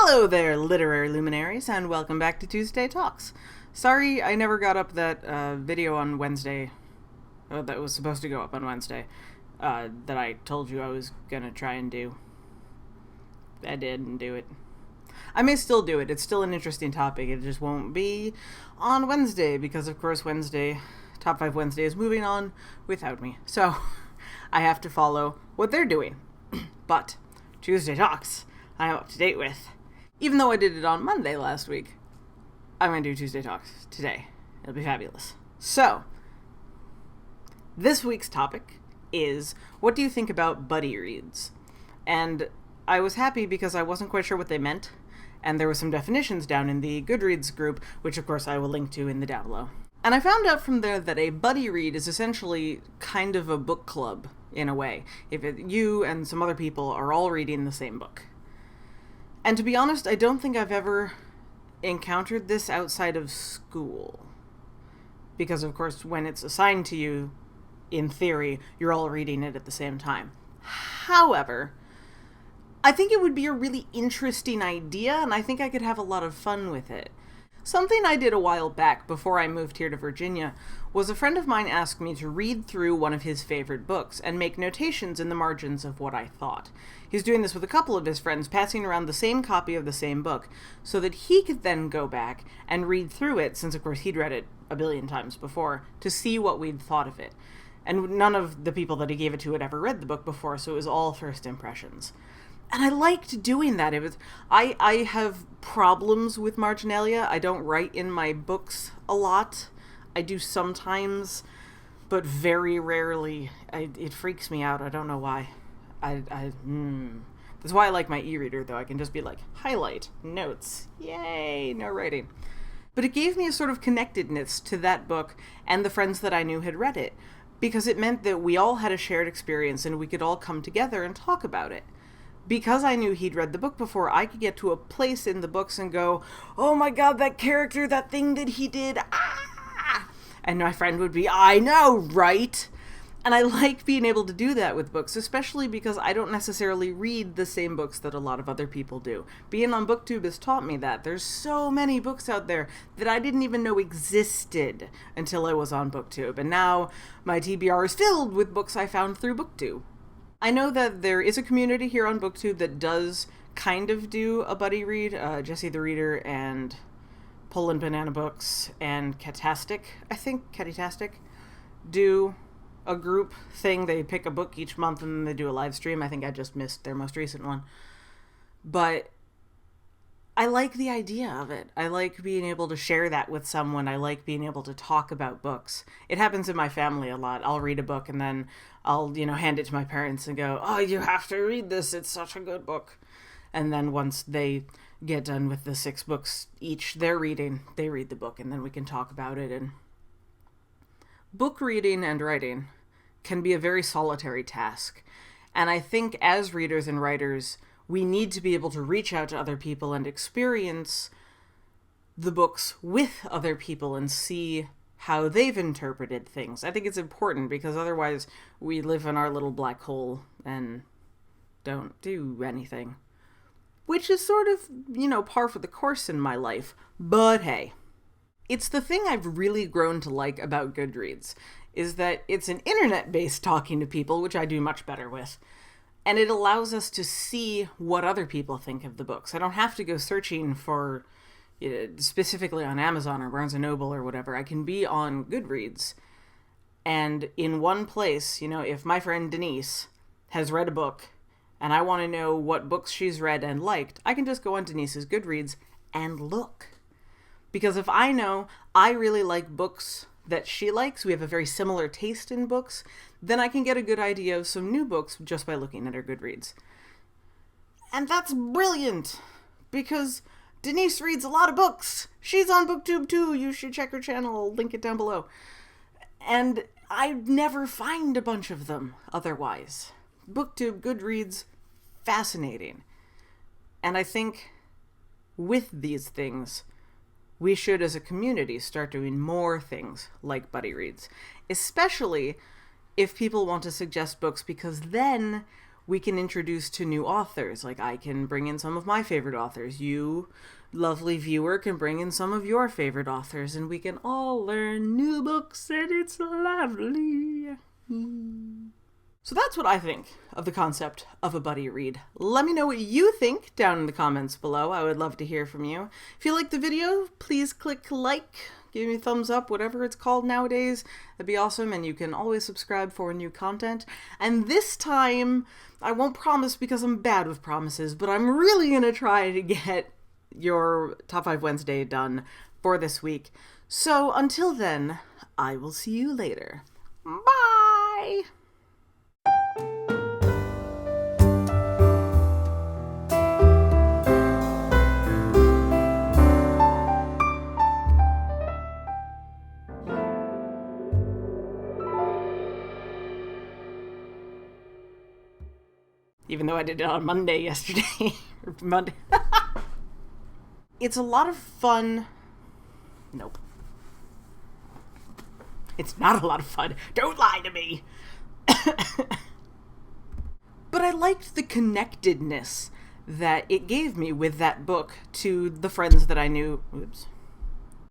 Hello there, literary luminaries, and welcome back to Tuesday Talks. Sorry I never got up that video on Wednesday, that was supposed to go up on Wednesday, that I told you I was gonna try and do. I didn't do it. I may still do it. It's still an interesting topic. It just won't be on Wednesday because, of course, Top 5 Wednesday is moving on without me. So I have to follow what they're doing. But Tuesday Talks, I'm up to date with. Even though I did it on Monday last week, I'm going to do Tuesday Talks today. It'll be fabulous. So, this week's topic is, what do you think about buddy reads? And I was happy because I wasn't quite sure what they meant, and there were some definitions down in the Goodreads group, which of course I will link to in the down below. And I found out from there that a buddy read is essentially kind of a book club, in a way, if you and some other people are all reading the same book. And to be honest, I don't think I've ever encountered this outside of school. Because, of course, when it's assigned to you, in theory, you're all reading it at the same time. However, I think it would be a really interesting idea, and I think I could have a lot of fun with it. Something I did a while back, before I moved here to Virginia, was a friend of mine asked me to read through one of his favorite books and make notations in the margins of what I thought. He's doing this with a couple of his friends, passing around the same copy of the same book, so that he could then go back and read through it, since of course he'd read it a billion times before, to see what we'd thought of it. And none of the people that he gave it to had ever read the book before, so it was all first impressions. And I liked doing that. I have problems with marginalia. I don't write in my books a lot. I do sometimes, but very rarely. It freaks me out. I don't know why. That's why I like my e-reader, though. I can just be like, highlight, notes, yay, no writing. But it gave me a sort of connectedness to that book and the friends that I knew had read it, because it meant that we all had a shared experience and we could all come together and talk about it. Because I knew he'd read the book before, I could get to a place in the books and go, oh my god, that character, that thing that he did, ah! And my friend would be, I know, right? And I like being able to do that with books, especially because I don't necessarily read the same books that a lot of other people do. Being on BookTube has taught me that. There's so many books out there that I didn't even know existed until I was on BookTube. And now my TBR is filled with books I found through BookTube. I know that there is a community here on BookTube that does kind of do a buddy read. Jesse the Reader and Poland Banana Books and Catastic, I think, Catastic, do a group thing. They pick a book each month and then they do a live stream. I think I just missed their most recent one. But I like the idea of it. I like being able to share that with someone. I like being able to talk about books. It happens in my family a lot. I'll read a book and then I'll, hand it to my parents and go, oh, you have to read this. It's such a good book. And then once they get done with the 6 books each they're reading, they read the book and then we can talk about it. And book reading and writing can be a very solitary task. And I think as readers and writers, we need to be able to reach out to other people and experience the books with other people and see how they've interpreted things. I think it's important because otherwise we live in our little black hole and don't do anything. Which is sort of, par for the course in my life. But hey, it's the thing I've really grown to like about Goodreads, is that it's an internet-based talking to people, which I do much better with. And it allows us to see what other people think of the books. I don't have to go searching for, specifically on Amazon or Barnes & Noble or whatever. I can be on Goodreads. And in one place, if my friend Denise has read a book and I want to know what books she's read and liked, I can just go on Denise's Goodreads and look. Because if I know I really like books that she likes, we have a very similar taste in books, then I can get a good idea of some new books just by looking at her Goodreads. And that's brilliant, because Denise reads a lot of books. She's on BookTube too. You should check her channel. I'll link it down below. And I never find a bunch of them otherwise. BookTube, Goodreads, fascinating. And I think with these things, we should, as a community, start doing more things like buddy reads, especially if people want to suggest books, because then we can introduce to new authors. Like, I can bring in some of my favorite authors. You, lovely viewer, can bring in some of your favorite authors, and we can all learn new books, and it's lovely. So that's what I think of the concept of a buddy read. Let me know what you think down in the comments below. I would love to hear from you. If you liked the video, please click like, give me a thumbs up, whatever it's called nowadays. That'd be awesome, and you can always subscribe for new content. And this time, I won't promise because I'm bad with promises, but I'm really gonna try to get your Top 5 Wednesday done for this week. So until then, I will see you later. Bye! Even though I did it on Monday yesterday. Monday. It's a lot of fun. Nope. It's not a lot of fun. Don't lie to me. But I liked the connectedness that it gave me with that book to the friends that I knew. Oops.